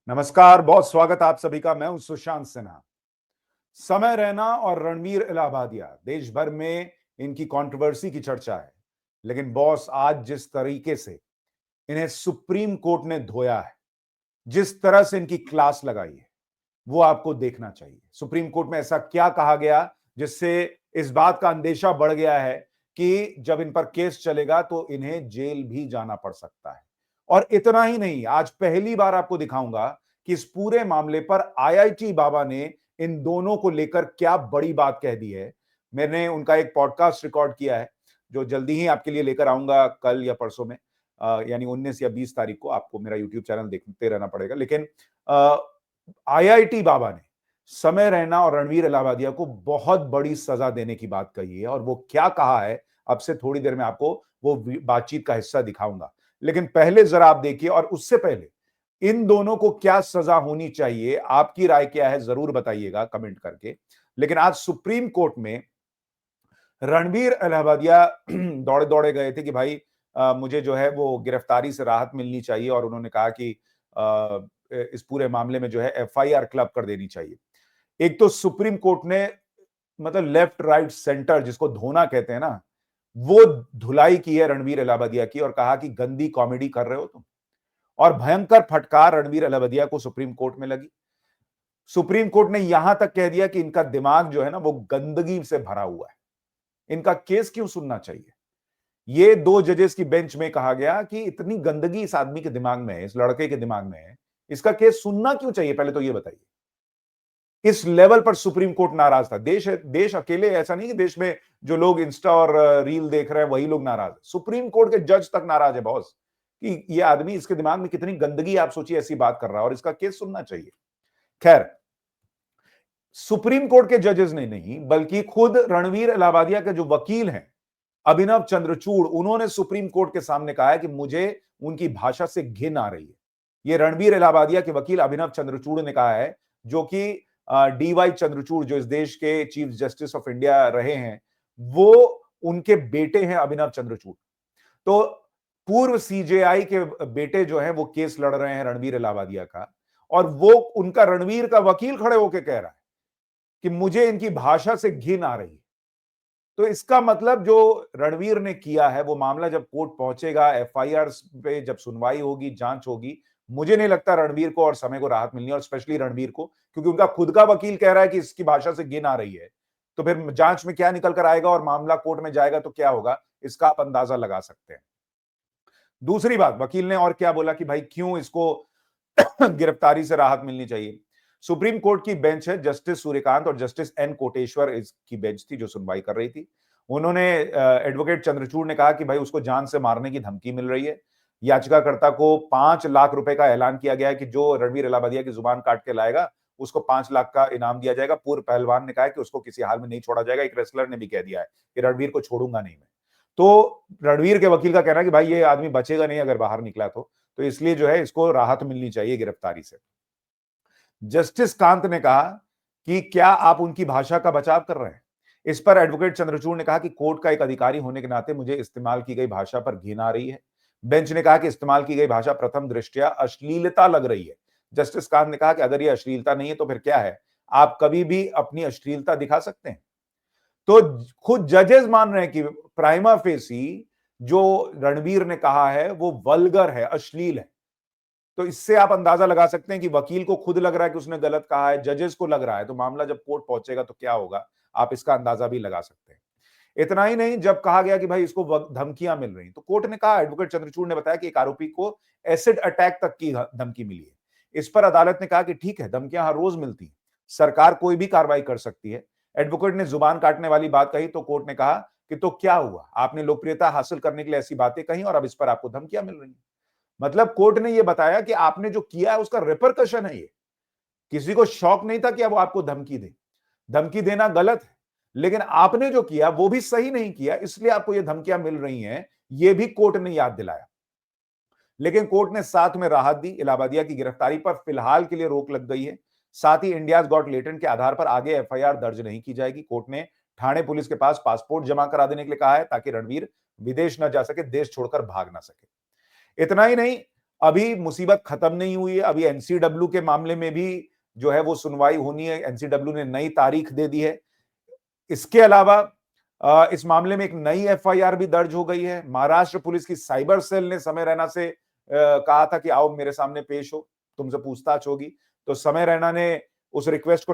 नमस्कार, बहुत स्वागत आप सभी का। मैं हूं सुशांत सिन्हा। समय रैना और रणवीर इलाहाबादिया देश भर में इनकी कंट्रोवर्सी की चर्चा है। लेकिन बॉस, आज जिस तरीके से इन्हें सुप्रीम कोर्ट ने धोया है, जिस तरह से इनकी क्लास लगाई है, वो आपको देखना चाहिए। सुप्रीम कोर्ट में ऐसा क्या कहा गया जिससे इस बात का अंदेशा बढ़ गया है कि जब इन पर केस चलेगा तो इन्हें जेल भी जाना पड़ सकता है। और इतना ही नहीं, आज पहली बार आपको दिखाऊंगा कि इस पूरे मामले पर आईआईटी बाबा ने इन दोनों को लेकर क्या बड़ी बात कह दी है। मैंने उनका एक पॉडकास्ट रिकॉर्ड किया है जो जल्दी ही आपके लिए लेकर आऊंगा, कल या परसों में। यानी 19 या 20 तारीख को आपको मेरा यूट्यूब चैनल देखते रहना पड़ेगा। लेकिन आईआईटी बाबा ने समय रैना और रणवीर इलाहाबादिया को बहुत बड़ी सजा देने की बात कही है। और वो क्या कहा है, अब से थोड़ी देर में आपको वो बातचीत का हिस्सा दिखाऊंगा। लेकिन पहले जरा आप देखिए, और उससे पहले इन दोनों को क्या सजा होनी चाहिए, आपकी राय क्या है, जरूर बताइएगा कमेंट करके। लेकिन आज सुप्रीम कोर्ट में रणवीर इलाहाबादिया दौड़े दौड़े गए थे कि भाई मुझे जो है वो गिरफ्तारी से राहत मिलनी चाहिए। और उन्होंने कहा कि इस पूरे मामले में जो है एफआईआर क्लब कर देनी चाहिए। एक तो सुप्रीम कोर्ट ने, मतलब लेफ्ट राइट सेंटर जिसको धोना कहते हैं ना, वो धुलाई की है रणवीर इलाहाबादिया की और कहा कि गंदी कॉमेडी कर रहे हो तुम। और भयंकर फटकार रणवीर इलाहाबादिया को सुप्रीम कोर्ट में लगी। सुप्रीम कोर्ट ने यहां तक कह दिया कि इनका दिमाग जो है ना वो गंदगी से भरा हुआ है, इनका केस क्यों सुनना चाहिए। ये दो जजेस की बेंच में कहा गया कि इतनी गंदगी इस आदमी के दिमाग में है, इस लड़के के दिमाग में है, इसका केस सुनना क्यों चाहिए, पहले तो ये बताइए। इस लेवल पर सुप्रीम कोर्ट नाराज था। देश अकेले ऐसा नहीं कि देश में जो लोग इंस्टा और रील देख रहे हैं वही लोग नाराज है, सुप्रीम कोर्ट के जज तक नाराज है बॉस, कि ये आदमी, इसके दिमाग में कितनी गंदगी, आप सोचिए, ऐसी बात कर रहा है और इसका केस सुनना चाहिए। खैर, सुप्रीम कोर्ट के जजेस ने नहीं, बल्कि खुद रणवीर इलाहाबादिया के जो वकील हैं अभिनव चंद्रचूड़, उन्होंने सुप्रीम कोर्ट के सामने कहा है कि मुझे उनकी भाषा से घिन आ रही है। ये रणवीर इलाहाबादिया के वकील अभिनव चंद्रचूड़ ने कहा है, जो कि डीवाई चंद्रचूड़, जो इस देश के चीफ जस्टिस ऑफ इंडिया रहे हैं, वो उनके बेटे हैं अभिनव चंद्रचूड़। तो पूर्व सीजेआई के बेटे जो हैं वो केस लड़ रहे हैं रणवीर इलाहाबादिया का, और वो उनका रणवीर का वकील खड़े होकर कह रहा है कि मुझे इनकी भाषा से घिन आ रही है। तो इसका मतलब जो रणवीर ने किया है, वो मामला जब कोर्ट पहुंचेगा, एफआईआर पे जब सुनवाई होगी, जांच होगी, मुझे नहीं लगता रणवीर को और समय को राहत मिलनी है, और स्पेशली रणवीर को, क्योंकि उनका खुद का वकील कह रहा है कि इसकी भाषा से घिन आ रही है। तो फिर जांच में क्या निकल कर आएगा और मामला कोर्ट में जाएगा तो क्या होगा, इसका आप अंदाजा लगा सकते हैं। दूसरी बात, वकील ने और क्या बोला कि भाई क्यों इसको गिरफ्तारी से राहत मिलनी चाहिए। सुप्रीम कोर्ट की बेंच है, जस्टिस सूर्यकांत और जस्टिस एन कोटेश्वर इसकी बेंच थी जो सुनवाई कर रही थी। उन्होंने, एडवोकेट चंद्रचूड़ ने कहा कि भाई उसको जान से मारने की धमकी मिल रही है। याचिकाकर्ता को 5 लाख रुपए का ऐलान किया गया है कि जो रणवीर इलाहाबादिया की जुबान काट के लाएगा उसको 5 लाख का इनाम दिया जाएगा। पूर्व पहलवान ने कहा है कि उसको किसी हाल में नहीं छोड़ा जाएगा। एक रेसलर ने भी कह दिया है कि रणवीर को छोड़ूंगा नहीं मैं। तो रणवीर के वकील का कहना है कि भाई ये आदमी बचेगा नहीं अगर बाहर निकला तो इसलिए जो है इसको राहत मिलनी चाहिए गिरफ्तारी से। जस्टिस कांत ने कहा कि क्या आप उनकी भाषा का बचाव कर रहे हैं। इस पर एडवोकेट चंद्रचूड़ ने कहा कि कोर्ट का एक अधिकारी होने के नाते मुझे इस्तेमाल की गई भाषा पर घिन आ रही है। बेंच ने कहा कि इस्तेमाल की गई भाषा प्रथम दृष्टया अश्लीलता लग रही है। जस्टिस कांत ने कहा कि अगर यह अश्लीलता नहीं है तो फिर क्या है, आप कभी भी अपनी अश्लीलता दिखा सकते हैं। तो खुद जजेस मान रहे हैं कि प्राइमा फेसी जो रणवीर ने कहा है वो वल्गर है, अश्लील है। तो इससे आप अंदाजा लगा सकते हैं कि वकील को खुद लग रहा है कि उसने गलत कहा है, जजेस को लग रहा है, तो मामला जब कोर्ट पहुंचेगा तो क्या होगा, आप इसका अंदाजा भी लगा सकते हैं। इतना ही नहीं, जब कहा गया कि भाई इसको धमकियां मिल रही, तो कोर्ट ने कहा, एडवोकेट चंद्रचूड़ ने बताया कि एक आरोपी को एसिड अटैक तक की धमकी मिली है। इस पर अदालत ने कहा कि ठीक है, धमकियां हर रोज मिलती हैं, सरकार कोई भी कार्रवाई कर सकती है। एडवोकेट ने जुबान काटने वाली बात कही तो कोर्ट ने कहा कि तो क्या हुआ, आपने लोकप्रियता हासिल करने के लिए ऐसी बातें कही और अब इस पर आपको धमकियां मिल रही हैं। मतलब कोर्ट ने यह बताया कि आपने जो किया है उसका रिपरकशन है ये। किसी को शौक नहीं था कि अब आपको धमकी दे, धमकी देना गलत है, लेकिन आपने जो किया वो भी सही नहीं किया, इसलिए आपको ये धमकियां मिल रही हैं, ये भी कोर्ट ने याद दिलाया। लेकिन कोर्ट ने साथ में राहत दी। इलाहाबादिया की गिरफ्तारी पर फिलहाल के लिए रोक लग गई है। साथ ही इंडियाज गॉट लेटेंट के आधार पर आगे एफआईआर दर्ज नहीं की जाएगी। कोर्ट ने ठाणे पुलिस के पास पासपोर्ट जमा करा देने के लिए कहा है ताकि रणवीर विदेश न जा सके, देश छोड़कर भाग ना सके। इतना ही नहीं, अभी मुसीबत खत्म नहीं हुई है, अभी एनसीडब्ल्यू के मामले में भी जो है वो सुनवाई होनी है। एनसीडब्ल्यू ने नई तारीख दे दी है। इसके अलावा इस मामले में एक नई एफआईआर भी दर्ज हो गई है। महाराष्ट्र पुलिस की साइबर सेल ने समय रैना से कहा था कि आओ मेरे सामने पेश हो, तुमसे पूछताछ होगी। तो समय रैना ने उस रिक्वेस्ट को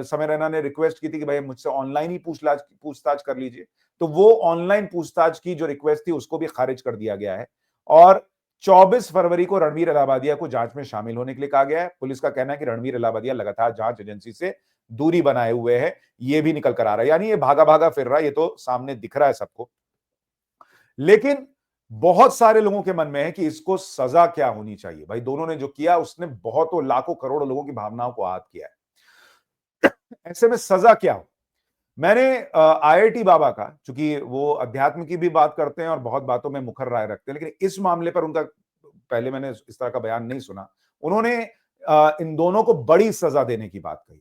समय रैना ने रिक्वेस्ट की थी कि भाई मुझसे ऑनलाइन ही पूछताछ कर लीजिए। तो वो ऑनलाइन पूछताछ की जो रिक्वेस्ट थी उसको भी खारिज कर दिया गया है और 24 फरवरी को रणवीर इलाहाबादिया को जांच में शामिल होने के लिए कहा गया है। पुलिस का कहना है कि रणवीर इलाहाबादिया लगातार जांच एजेंसी से दूरी बनाए हुए है, ये भी निकल कर आ रहा है। यानी ये भागा भागा फिर रहा है, ये तो सामने दिख रहा है सबको। लेकिन बहुत सारे लोगों के मन में है कि इसको सजा क्या होनी चाहिए। भाई दोनों ने जो किया उसने बहुतों लाखों करोड़ों लोगों की भावनाओं को आहत किया है। ऐसे में सजा क्या हो? मैंने आईआईटी बाबा का, चूंकि वो अध्यात्म की भी बात करते हैं और बहुत बातों में मुखर राय रखते हैं, लेकिन इस मामले पर उनका पहले मैंने इस तरह का बयान नहीं सुना। उन्होंने इन दोनों को बड़ी सजा देने की बात कही।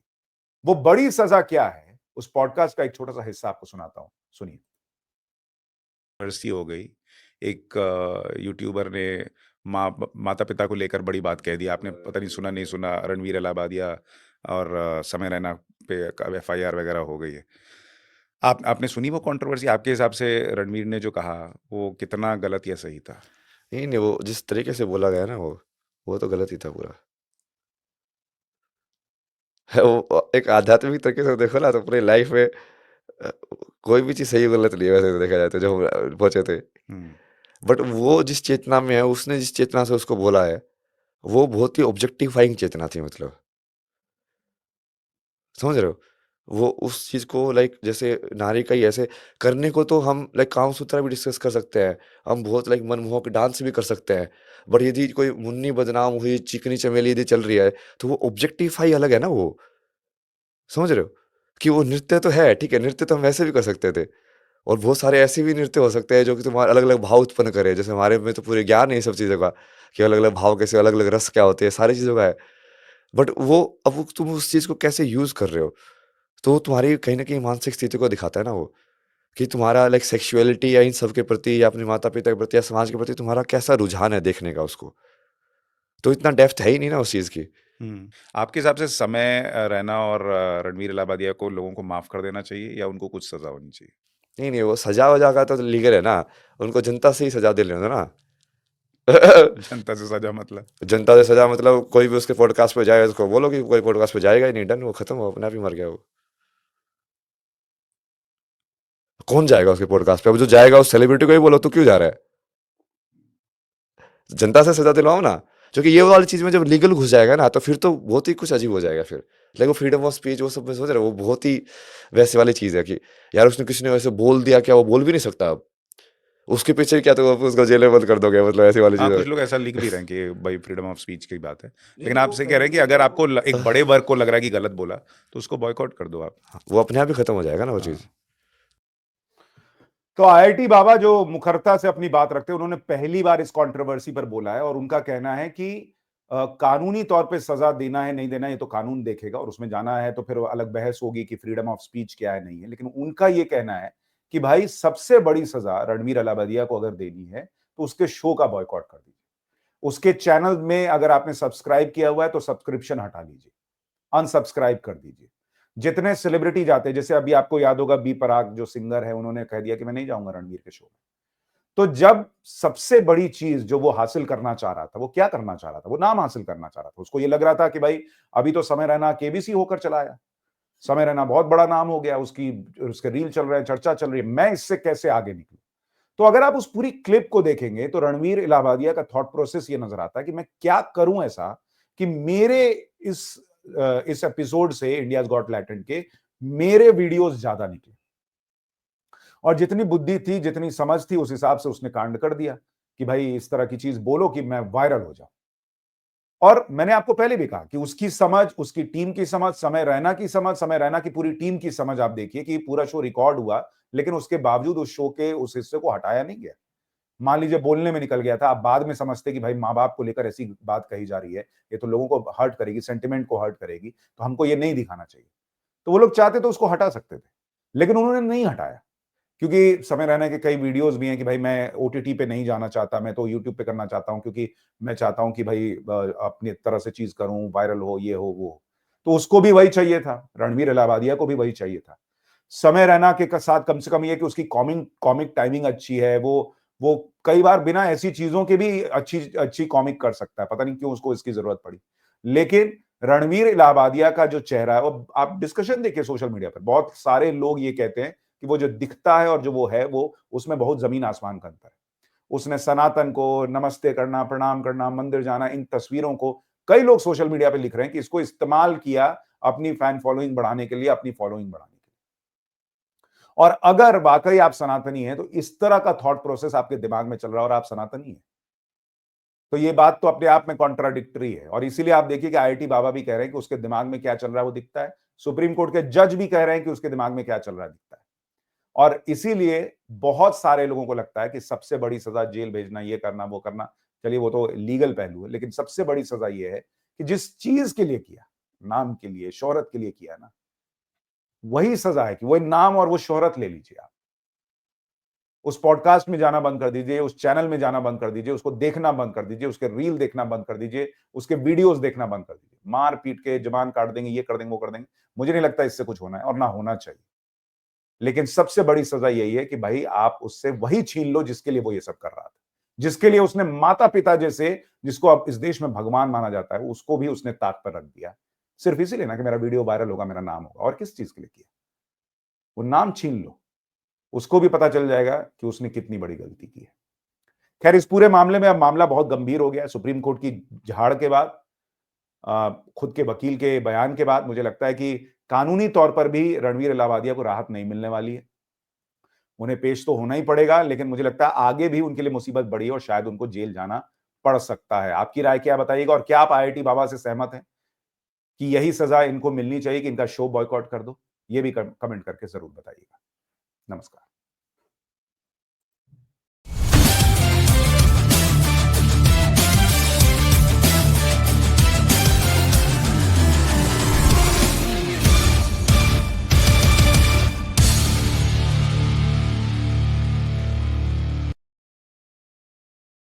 वो बड़ी सजा क्या है, उस पॉडकास्ट का एक छोटा सा हिस्सा आपको सुनाता हूं, सुनिए। कंट्रोवर्सी हो गई। एक यूट्यूबर ने माता पिता को लेकर बड़ी बात कह दी। आपने पता नहीं सुना नहीं सुना, रणवीर इलाहाबादिया और समय रैना पे एफआईआर वगैरह हो गई है। आपने सुनी वो कंट्रोवर्सी? आपके हिसाब से रणवीर ने जो कहा वो कितना गलत या सही था? नहीं नहीं, वो जिस तरीके से बोला गया ना, वो तो गलत ही था पूरा। वो एक आध्यात्मिक तरीके से देखो ना तो पूरी लाइफ में कोई भी चीज़ सही गलत नहीं है वैसे तो देखा जाए तो, जो हम पहुंचे थे। बट वो जिस चेतना में है, उसने जिस चेतना से उसको बोला है, वो बहुत ही ऑब्जेक्टिफाइंग चेतना थी। मतलब समझ रहे हो? वो उस चीज़ को लाइक जैसे नारी का ही ऐसे करने को तो हम लाइक कामसूत्रा भी डिस्कस कर सकते हैं, हम बहुत लाइक मनमोहक डांस भी कर सकते हैं। बट यदि कोई मुन्नी बदनाम हुई, चिकनी चमेली यदि चल रही है, तो वो ऑब्जेक्टिफाई अलग है ना वो। समझ रहे हो? कि वो नृत्य तो है, ठीक है, नृत्य तो हम वैसे भी कर सकते थे। और बहुत सारे ऐसे भी नृत्य हो सकते हैं जो कि तुम्हारे अलग-अलग भाव उत्पन्न करे। जैसे हमारे में तो पूरे ज्ञान है ये सब चीज़ों का, कि अलग-अलग भाव कैसे, अलग-अलग रस क्या होते हैं, सारी चीज़ों का है। बट वो अब वो तुम उस चीज़ को कैसे यूज़ कर रहे हो, तो वो तुम्हारी कहीं न कहीं मानसिक स्थिति को दिखाता है ना वो, कि तुम्हारा लाइक सेक्सुअलिटी या इन सब के प्रति या अपने माता-पिता के प्रति या समाज के प्रति तुम्हारा कैसा रुझान है देखने का उसको। तो इतना डेप्थ है ही नहीं ना उस चीज़ की। आपके हिसाब से समय रैना और रणवीर इलाहाबादिया को लोगों को माफ कर देना चाहिए या उनको कुछ सजा होनी चाहिए? नहीं, नहीं, वो सजा-वजा का तो लीगल है ना, उनको जनता से ही सजा दे लेना ना। जनता से सजा मतलब? जनता से सजा मतलब कोई भी उसके पॉडकास्ट पे जाए उसको बोलो कि कोई पॉडकास्ट पे जाएगा ही नहीं, डन, वो खत्म, वो अपने आप ही मर गया वो। कौन जाएगा उसके पॉडकास्ट पे? अब जो जाएगा उस सेलिब्रिटी को ही बोलो, तू क्यों जा रहा है? जनता से सजा दिलवाओ ना। क्योंकि ये वाली चीज में जब लीगल घुस जाएगा ना तो फिर तो बहुत ही कुछ अजीब हो जाएगा फिर। लेकिन वो फ्रीडम ऑफ स्पीच वो सब में सोच रहे हो, वो बहुत ही वैसे वाली चीज है कि यार उसने किसी ने वैसे बोल दिया, क्या वो बोल भी नहीं सकता अब? उसके पीछे क्या तो उसको जेल में बंद कर दोगे, मतलब ऐसी वाली हाँ, चीज कुछ है। लोग ऐसा लिख भी रहे हैं कि भाई फ्रीडम ऑफ स्पीच की बात है। नहीं लेकिन नहीं, वो आपसे कह कहीं रहे ना हैं कि कहीं अगर आपको एक बड़े वर्ग को लग रहा है कि गलत बोला, तो उसको बॉयकॉट कर दो आप। वो अपने आप ही खत्म हो जाएगा ना वो हाँ। चीज। तो आईआईटी बाबा जो मुखरता से अपनी बात रखते हैं, उन्होंने पहली बार इस कंट्रोवर्सी पर बोला है और उनका कहना है कि कानूनी तौर पे सजा देना है नहीं देना है ये तो कानून देखेगा और उसमें जाना है तो फिर अलग बहस होगी कि फ्रीडम ऑफ स्पीच क्या है नहीं है। लेकिन उनका ये कहना है कि भाई सबसे बड़ी सजा रणवीर इलाहाबादिया को अगर देनी है तो उसके शो का बॉयकॉट कर दीजिए। उसके चैनल में अगर आपने सब्सक्राइब किया हुआ है तो सब्सक्रिप्शन हटा लीजिए, अनसब्सक्राइब कर दीजिए। जितने सेलिब्रिटी जाते हैं, जैसे अभी आपको याद होगा बी पराग जो सिंगर है, उन्होंने कह दिया कि मैं नहीं जाऊंगा रणवीर के शो में। तो जब सबसे बड़ी चीज जो वो हासिल करना चाह रहा था, वो क्या करना चाह रहा था? वो नाम हासिल करना चाह रहा था। उसको ये लग रहा था कि भाई अभी तो समय रैना केबीसी होकर चला आया, समय रैना बहुत बड़ा नाम हो गया, उसकी उसके रील चल रहे हैं, चर्चा चल रही है, मैं इससे कैसे आगे निकलूं? तो अगर आप उस पूरी क्लिप को देखेंगे तो रणवीर इलाहाबादिया का थॉट प्रोसेस ये नजर आता है कि मैं क्या करूं ऐसा कि मेरे इस इस एपिसोड से इंडियाज गॉट टैलेंट के मेरे वीडियोस ज्यादा निकले। और जितनी बुद्धि थी, जितनी समझ थी, उस हिसाब से उसने कांड कर दिया कि भाई इस तरह की चीज बोलो कि मैं वायरल हो जाऊं। और मैंने आपको पहले भी कहा कि उसकी समझ, उसकी टीम की समझ, समय रैना की समझ, समय रैना की पूरी टीम की समझ, आप देखिए कि पूरा शो रिकॉर्ड हुआ लेकिन उसके बावजूद उस शो के उस हिस्से को हटाया नहीं गया। मान लीजिए बोलने में निकल गया था, आप बाद में समझते कि भाई माँ बाप को लेकर ऐसी बात कही जा रही है, ये तो लोगों को हर्ट करेगी, सेंटिमेंट को हर्ट करेगी, तो हमको ये नहीं दिखाना चाहिए। तो वो लोग चाहते तो उसको हटा सकते थे, लेकिन उन्होंने नहीं हटाया। क्योंकि समय रैना के कई वीडियोस भी हैं कि भाई मैं ओटीटी पे नहीं जाना चाहता, मैं तो यूट्यूब पे करना चाहता हूं क्योंकि मैं चाहता हूं कि भाई अपनी तरह से चीज करूं, वायरल हो, ये हो, वो हो। तो उसको भी वही चाहिए था, रणवीर इलाहाबादिया को भी वही चाहिए था। समय रैना के साथ कम से कम ये कि उसकी कॉमिक टाइमिंग अच्छी है, वो कई बार बिना ऐसी चीजों के भी अच्छी अच्छी कॉमिक कर सकता है, पता नहीं क्यों उसको इसकी जरूरत पड़ी। लेकिन रणवीर इलाहाबादिया का जो चेहरा है, वो आप डिस्कशन देखिए सोशल मीडिया पर, बहुत सारे लोग ये कहते हैं कि वो जो दिखता है और जो वो है, वो उसमें बहुत जमीन आसमान का अंतर है। उसने सनातन को नमस्ते करना, प्रणाम करना, मंदिर जाना, इन तस्वीरों को कई लोग सोशल मीडिया पे लिख रहे हैं कि इसको इस्तेमाल किया अपनी फैन फॉलोइंग बढ़ाने के लिए, अपनी फॉलोइंग बढ़ाने के लिए। और अगर वाकई आप सनातनी हैं, तो इस तरह का थॉट प्रोसेस आपके दिमाग में चल रहा है और आप सनातनी हैं, तो ये बात तो अपने आप में कॉन्ट्राडिक्टरी है। और इसीलिए आप देखिए कि आईआईटी बाबा भी कह रहे हैं कि उसके दिमाग में क्या चल रहा है वो दिखता है। सुप्रीम कोर्ट के जज भी कह रहे हैं कि उसके दिमाग में क्या चल रहा है दिखता है। और इसीलिए बहुत सारे लोगों को लगता है कि सबसे बड़ी सजा जेल भेजना, ये करना, वो करना, चलिए वो तो लीगल पहलू है, लेकिन सबसे बड़ी सजा ये है कि जिस चीज के लिए किया, नाम के लिए, शोहरत के लिए किया ना, वही सजा है कि वही नाम और वो शोहरत ले लीजिए आप। उस पॉडकास्ट में जाना बंद कर दीजिए, उस चैनल में जाना बंद कर दीजिए, उसको देखना बंद कर दीजिए, उसके रील देखना बंद कर दीजिए, उसके वीडियोस देखना बंद कर दीजिए। मार पीट के जबान काट देंगे, ये कर देंगे, वो कर देंगे। मुझे नहीं लगता इससे कुछ होना है और ना होना चाहिए। लेकिन सबसे बड़ी सजा यही है कि भाई आप उससे वही छीन लो जिसके लिए वो ये सब कर रहा था, जिसके लिए उसने माता पिता जैसे, जिसको अब इस देश में भगवान माना जाता है, उसको भी उसने ताक पर रख दिया, सिर्फ इसीलिए ना कि मेरा वीडियो वायरल होगा, मेरा नाम होगा। और किस चीज के लिए किया? वो नाम छीन लो, उसको भी पता चल जाएगा कि उसने कितनी बड़ी गलती की है। खैर, इस पूरे मामले में अब मामला बहुत गंभीर हो गया है। सुप्रीम कोर्ट की झाड़ के बाद, खुद के वकील के बयान के बाद, मुझे लगता है कि कानूनी तौर पर भी रणवीर इलाहाबादिया को राहत नहीं मिलने वाली है। उन्हें पेश तो होना ही पड़ेगा, लेकिन मुझे लगता है आगे भी उनके लिए मुसीबत बड़ी है और शायद उनको जेल जाना पड़ सकता है। आपकी राय क्या बताइएगा? और क्या आप आईआईटी बाबा से सहमत हैं कि यही सजा इनको मिलनी चाहिए कि इनका शो बॉयकॉट कर दो? ये भी कमेंट करके जरूर बताइएगा। नमस्कार।